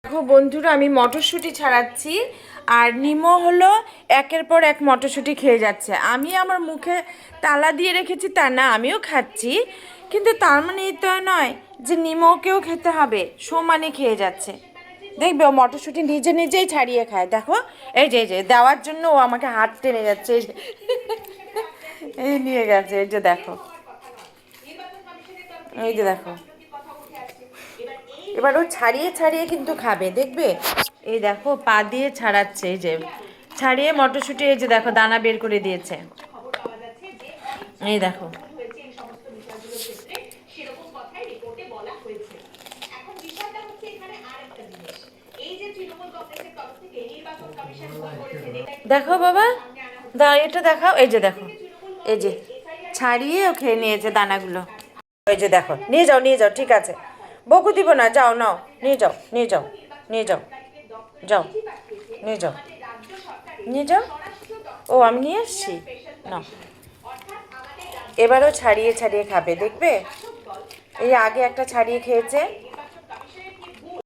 দেখো বন্ধুরা, আমি মটরশুঁটি ছাড়াচ্ছি আর নিমো হলো একের পর এক মটরশুঁটি খেয়ে যাচ্ছে। আমি আমার মুখে তালা দিয়ে রেখেছি তা না, আমিও খাচ্ছি, কিন্তু তার মানে এই তো নয় যে নিমোকেও খেতে হবে। সমানে খেয়ে যাচ্ছে। দেখবে ও মটরশুঁটি নিজে নিজেই ছাড়িয়ে খায়। দেখো, এই যে দেওয়ার জন্য ও আমাকে হাত টেনে যাচ্ছে। এই নিয়ে গেছে, এই যে দেখো, এই যে দেখো। এবার ও ছাড়িয়ে ছাড়িয়ে কিন্তু খাবে, দেখবে। এই দেখো পা দিয়ে ছাড়াচ্ছে, এই যে ছাড়িয়ে মটরশুঁটি, এই যে দেখো দানা বের করে দিয়েছে। এই দেখো, দেখো বাবা, এটা দেখাও, এই যে দেখো, এই যে ছাড়িয়ে ও খেয়ে নিয়েছে দানাগুলো। এই যে দেখো, নিয়ে যাও নিয়ে যাও, ঠিক আছে, বকু দিব না, যাও নাও, নিয়ে যাও নিয়ে যাও নিয়ে যাও, যাও নিয়ে যাও নিয়ে যাও। ও আমি নিয়ে এসছি না। এবারও ছাড়িয়ে ছাড়িয়ে খাবে, দেখবে। এই আগে একটা ছাড়িয়ে খেয়েছে।